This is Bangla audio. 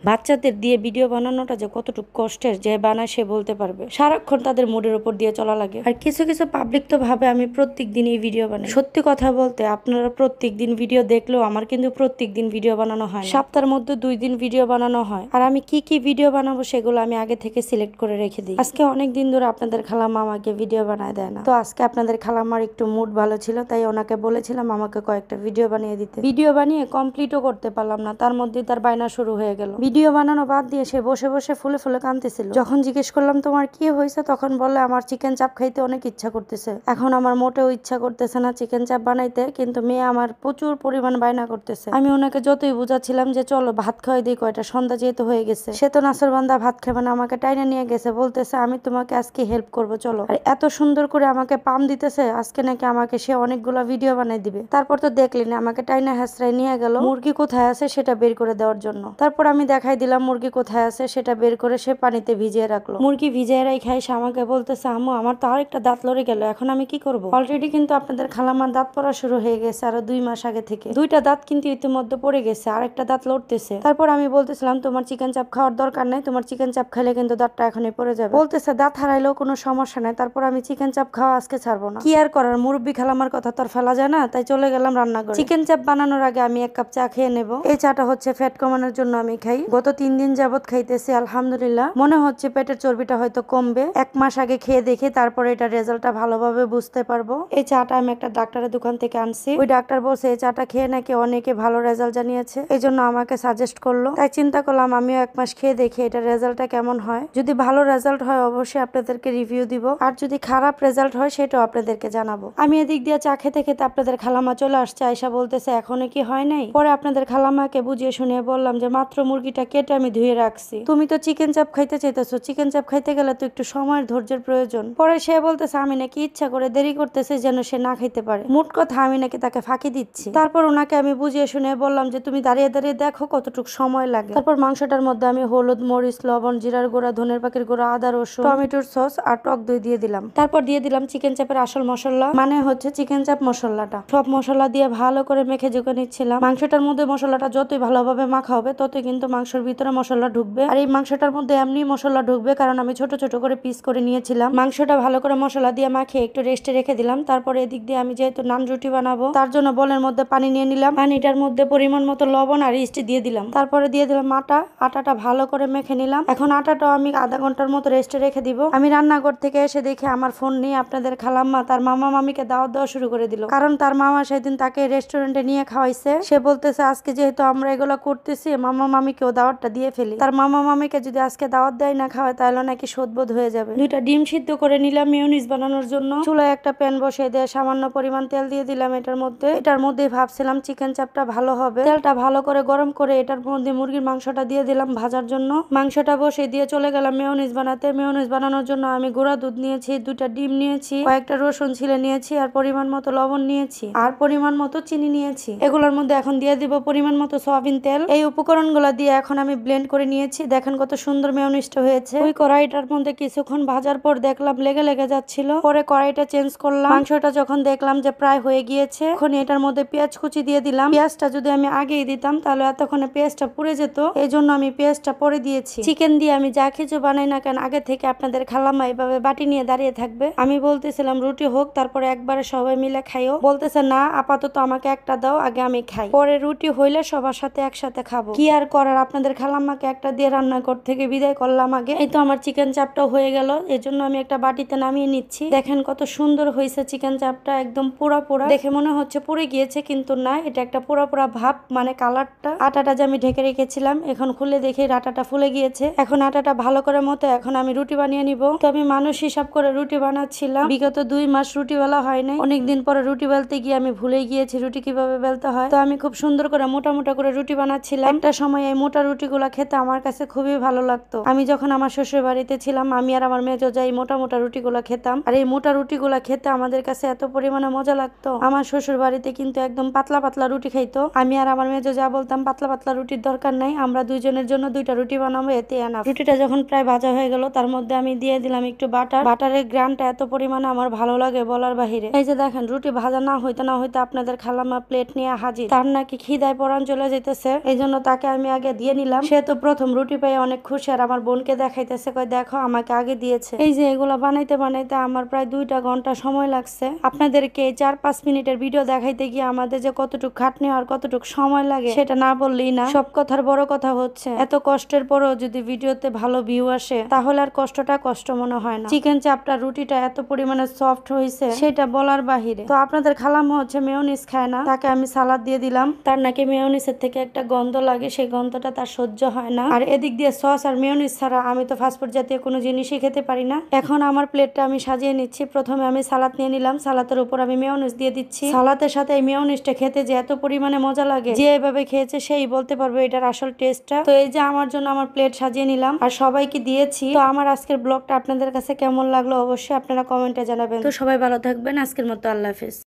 বাচ্চাদের দিয়ে ভিডিও বানানোটা যে কতটুকু কষ্টের, যে বানায় সে বলতে পারবে। সারাক্ষণ তাদের মুডের উপর দিয়ে চলা লাগে। আর কিছু কিছু পাবলিক তো ভাবে আমি প্রত্যেক দিন এই ভিডিও বানাই। সত্যি কথা বলতে আপনারা প্রত্যেক দিন ভিডিও দেখলেও আমার কিন্তু প্রত্যেক দিন ভিডিও বানানো হয় না। সপ্তাহের মধ্যে 2 দিন ভিডিও বানানো হয়। আর আমি কি কি ভিডিও বানাবো সেগুলো আমি আগে থেকে সিলেক্ট করে রেখে দিই। আজকে অনেক দিন ধরে আপনাদের খালাম্মা আমাকে ভিডিও বানায় দেয় না, তো আজকে আপনাদের খালাম্মার একটু মুড ভালো ছিল, তাই ওনাকে বলেছিলাম আমাকে কয়েকটা ভিডিও বানিয়ে দিতে। ভিডিও বানিয়ে কমপ্লিটও করতে পারলাম না, তার মধ্যে তার বায়না শুরু হয়ে গেল। ভিডিও বানানো বাদ দিয়ে সে বসে বসে ফুলে ফুলে কাঁদতেছিল। যখন জিজ্ঞেস করলাম তোমার কি হয়েছে, তখন বলে আমার চিকেন চাপ খাইতে অনেক ইচ্ছা করতেছে। এখন আমার মোটেও ইচ্ছা করতেছে না চিকেন চাপ বানাইতে, কিন্তু মেয়ে আমার প্রচুর পরিমাণ বায়না করতেছে। আমি ওনাকে যতই বুঝাচ্ছিলাম যে চলো ভাত খাওয়াই দিই কয়টা, সন্ধ্যা যেহেতু হয়ে গেছে। সে তো নাসরবান্দা ভাত খাবে না, আমাকে টাইনা নিয়ে গেছে, বলতেছে আমি তোমাকে আজকে হেল্প করবো চলো। আর এত সুন্দর করে আমাকে পাম দিতেছে, আজকে নাকি আমাকে সে অনেকগুলো ভিডিও বানাই দিবে। তারপর তো দেখলি না আমাকে টাইনা হাসরাই নিয়ে গেল মুরগি কোথায় আছে সেটা বের করে দেওয়ার জন্য। তারপর আমি দেখাই দিলাম মুরগি কোথায় আছে, সেটা বের করে সে পানিতে ভিজিয়ে রাখলো। মুরগি ভিজিয়ে রাখাই সে আমাকে বলতেছে আম্মু আমার তো আরেকটা দাঁত লড়ে গেল, এখন আমি কি করব? অলরেডি কিন্তু আপনাদের খালামার দাঁত পড়া শুরু হয়ে গেছে আরো 2 মাস আগে থেকে। 2টা দাঁত কিন্তু ইতিমধ্যে পড়ে গেছে, আরেকটা দাঁত লড়তেছে। তারপর আমি বলতেছিলাম তোমার চিকেন চাপ খাওয়ার দরকার নাই, তোমার চিকেন চাপ খেলে কিন্তু দাঁতটা এখনই পড়ে যাবে। বলতেছে দাঁত হারাইলেও কোনো সমস্যা নাই। তারপর আমি চিকেন চাপ খাওয়া আজকে ছাড়বো না। কি আর করার, মুরব্বী খালামার কথা তো আর ফেলা যায় না, তাই চলে গেলাম রান্নাঘরে। চিকেন চাপ বানানোর আগে আমি 1 কাপ চা খেয়ে নেব। এই চাটা হচ্ছে ফ্যাট কমানোর জন্য আমি খাই। গত 3 দিন যাবত খাইতেছি, আলহামদুলিল্লাহ মনে হচ্ছে পেটের চর্বিটা হয়তো কমবে। 1 মাস আগে খেয়ে দেখি, তারপরে এটা রেজাল্টটা ভালোভাবে বুঝতে পারবো। এই চাটা আমি একটা ডাক্তারের দোকান থেকে আনছি। ওই ডাক্তার বলছে এই চাটা খেয়ে নাকি অনেকে ভালো রেজাল্ট জানিয়েছে, এই জন্য আমাকে সাজেস্ট করলো। তাই চিন্তা করলাম আমিও 1 মাস খেয়ে দেখি এটা রেজাল্টটা কেমন হয়। যদি ভালো রেজাল্ট হয় অবশ্যই আপনাদেরকে রিভিউ দিব, আর যদি খারাপ রেজাল্ট হয় সেটাও আপনাদেরকে জানাবো। আমি এদিক দিয়ে চা খেতে খেতে আপনাদের খালামা চলে আসছে, আয়সা বলতেছে এখনো কি হয় নাই? পরে আপনাদের খালামাকে বুঝিয়ে শুনিয়ে বললাম যে মাত্র মুরগিটা কেটে আমি ধুয়ে রাখছি, তুমি তো চিকেন চাপ খাইতে চাইতেছো, চিকেন চাপ খাইতে গেলে তো একটু সময়ের ধৈর্যের প্রয়োজন। পরে সে বলতেছে আমি নাকি ইচ্ছা করে দেরি করতেছে যেন সে না খাইতে পারে। মোট কথা আমি নাকি তাকে ফাঁকি দিচ্ছি। তারপর ওনাকে আমি বুঝিয়ে শুনিয়ে বললাম যে তুমি দাঁড়িয়ে দাঁড়িয়ে দেখো কতটুকু সময় লাগে। তারপর মাংসটার মধ্যে আমি হলুদ, মরিচ, লবণ, জিরার গুঁড়া, ধনের পাখির গুঁড়া, আদা, রসুন, টমেটোর সস আর টক দই দিয়ে দিলাম। তারপর দিয়ে দিলাম চিকেন চাপের আসল মশলা, মানে হচ্ছে চিকেন চাপ মশলাটা। সব মশলা দিয়ে ভালো করে মেখে জুকে নিচ্ছিলাম। মাংসটার মধ্যে মশলাটা যতই ভালোভাবে মাখা হবে ততই কিন্তু মাংসের ভিতরে মশলা ঢুকবে। আর এই মাংসটার মধ্যে এমনি মশলা ঢুকবে কারণ আমি ছোট ছোট করে পিস করে নিয়েছিলাম। মাংসটা ভালো করে মশলা দিয়ে মাখিয়ে একটু রেস্টে রেখে দিলাম। তারপরে এদিক দিয়ে আমি যেহেতু নান রুটি বানাবো তার জন্য বলের মধ্যে পানি নিয়ে নিলাম। পানিটার মধ্যে পরিমাণ মতো লবণ আর ইস্ট দিয়ে দিলাম। তারপরে দিয়ে দিলাম আটাটা ভালো করে মেখে নিলাম। এখন আটাটাও আমি আধা ঘন্টার মতো রেস্টে রেখে দিব। আমি রান্নাঘর থেকে এসে দেখি আমার ফোন নিয়ে আপনাদের খালাম্মা তার মামা মামিকে দাওয়াত দেওয়া শুরু করে দিল, কারণ তার মামা সেদিন তাকে রেস্টুরেন্টে নিয়ে খাওয়াইছে। সে বলতেছে আজকে যেহেতু আমরা এগুলো করতেছি মামা মামিকেও দাওয়াতটা দিয়ে ফেলি। তার মামা মামিকে যদি আজকে দাওয়াত দেয় না খাওয়ায় তাহলে নাকি শোধবোধ হয়ে যাবে। 2টা ডিম সিদ্ধ করে নিলাম মেয়োনিজ বানানোর জন্য। চুলায় একটা প্যান বসিয়ে দিয়ে সামান্য পরিমাণ তেল দিয়ে দিলাম এটার মধ্যে ভাবছিলাম চিকেন চাপটা ভালো হবে। তেলটা ভালো করে গরম করে এটার মধ্যে মুরগির মাংসটা দিয়ে দিলাম ভাজার জন্য। মাংসটা বসিয়ে দিয়ে চলে গেলাম মেয়োনিজ বানাতে। মেয়োনিজ বানানোর জন্য আমি গুঁড়া দুধ নিয়েছি, 2টা ডিম নিয়েছি, কয়েকটা রসুন ছিলে নিয়েছি, আর পরিমাণ মতো লবণ নিয়েছি, আর পরিমাণ মতো চিনি নিয়েছি। এগুলোর মধ্যে এখন দিয়ে দিব পরিমাণ মতো সয়াবিন তেল। এই উপকরণগুলো দিয়ে এখন আমি ব্লেন্ড করে নিয়েছি। দেখেন কত সুন্দর মেয়োনিজটা হয়েছে। ওই কড়াইটার মধ্যে কিছুক্ষণ ভাজার পর দেখলাম লেগে যাচ্ছিল, পরে কড়াইটা চেঞ্জ করলাম। মাংসটা যখন দেখলাম যে প্রায় হয়ে গিয়েছে, এখন এটার মধ্যে পেঁয়াজ কুচি দিয়ে দিলাম। পেঁয়াজটা যদি আমি আগেই দিতাম তাহলে এতক্ষণে পেঁয়াজটা পুড়ে যেত, এই জন্য আমি পেঁয়াজটা পরে দিয়েছি। চিকেন দিয়ে আমি যা কিছু বানাই না কেন আগে থেকে আপনাদের খালাম্মা এইভাবে বাটি নিয়ে দাঁড়িয়ে থাকবে। আমি বলতেছিলাম রুটি হোক তারপরে একবারে সবাই মিলে খাইও, বলতেছে না আপাতত আমাকে একটা দাও, আগে আমি খাই, পরে রুটি হইলে সবার সাথে একসাথে খাবো। কি আর করার, আপনাদের খালাম্মাকে একটা দিয়ে রান্নাঘর থেকে বিদায় করলাম আগে। এই তো আমার চিকেন চাপটাও হয়ে গেল, এই জন্য আমি একটা বাটিতে নামিয়ে নিচ্ছি। দেখেন কত সুন্দর হয়েছে চিকেন চাপটা, একদম পোড়া পোড়া। দেখে মনে হচ্ছে পুড়ে গিয়েছে কিন্তু না, এটা একটা পোড়া পোড়া ভাব, মানে কালারটা। আটাটা যে আমি ঢেকে রেখেছিলাম এখন খুলে দেখি আটাটা ফুলে গিয়েছে। এখন আটাটা ভালো করে মতো এখন আমি রুটি বানিয়ে নিব। তো আমি মানুষ হিসাব করে রুটি বানাচ্ছিলাম। বিগত 2 মাস রুটি বেলা হয় নাই। অনেকদিন পরে রুটি বেলতে গিয়ে আমি ভুলে গিয়েছি রুটি কিভাবে বেলতে হয়। তো আমি খুব সুন্দর করে মোটা মোটা করে রুটি বানাচ্ছিলাম। একটা সময় এই মোটা রুটিগুলা খেতে আমার কাছে খুবই ভালো লাগতো। আমি যখন আমার শ্বশুর বাড়িতে ছিলাম আমি আর আমার মেজো যাই মোটা মোটা রুটিগুলা খেতাম। আর এই মোটা রুটিগুলা খেতে আমাদের কাছে এত পরিমাণে মজা লাগতো। আমার শ্বশুর বাড়িতে কিন্তু একদম পাতলা পাতলা রুটি খাইতো। আমি আর আমার মেজো যা বলতাম পাতলা পাতলা রুটির দরকার নাই, আমরা 2 জনের জন্য 2টা রুটি বানাবো, এতে এনাফ। রুটিটা যখন প্রায় ভাজা হয়ে গেল তার মধ্যে আমি দিয়ে দিলাম একটু বাটার। বাটারের গ্রানটা এত পরিমাণে আমার ভালো লাগে বলার বাহিরে। এই যে দেখেন রুটি ভাজা না হইতে আপনাদের খালাম্মা প্লেট নিয়ে হাজির। তার নাকি খিদায় পরান চলে যেতেছে, এই জন্য তাকে আমি আগে দিয়ে নিলাম। সে তো প্রথম রুটি পেয়ে অনেক খুশি, আর আমার বোনকে দেখাইতেছে, কয় দেখো আমাকে আগে দিয়েছে। এই যে এগুলা বানাইতে বানাইতে আমার প্রায় 2টা ঘন্টা সময় লাগছে। আপনাদেরকে 4-5 মিনিটের ভিডিও দেখাইতে গিয়ে আমাদের যে কতটুকু খাটনি আর কতটুকু সময় লাগে সেটা না বললেই না। সব কথার বড় কথা হচ্ছে এত কষ্টের পরও যদি ভিডিওতে ভালো ভিউ আসে তাহলে আর কষ্টটা কষ্ট মনে হয় না। চিকেন চাপটা রুটিটা এত পরিমাণে সফট হয়েছে সেটা বলার বাহিরে। তো আপনাদের খালাম্মা হচ্ছে মেয়োনিজ খায় না, তাকে আমি সালাদ দিয়ে দিলাম। তার নাকি মেয়োনিজের থেকে একটা গন্ধ লাগে, সেই গন্ধটা তার সহ্য হয় না। আর এদিক দিয়ে সস আর মেয়োনিজ ছাড়া আমি তো ফাস্টফুড জাতীয় কোনো জিনিসই খেতে পারি না। এখন আমার প্লেটটা আমি সাজিয়ে নিচ্ছি। প্রথমে আমি সালাদ নিয়ে নিলাম, সালাদের উপর আমি মেয়োনিজ দিয়ে দিচ্ছি। সালাদের সাথে এই মেয়োনিজটা খেতে যে এত পরিমাণে মজা লাগে, যে এভাবে খেয়েছে সেই বলতে পারবে এটার আসল টেস্টটা। তো এই যে আমার জন্য আমার প্লেট সাজিয়ে নিলাম আর সবাইকে দিয়েছি। তো আমার আজকের ব্লগটা আপনাদের কাছে কেমন লাগলো অবশ্যই আপনারা কমেন্টে জানাবেন। তো সবাই ভালো থাকবেন, আজকের মতো আল্লাহ হাফেজ।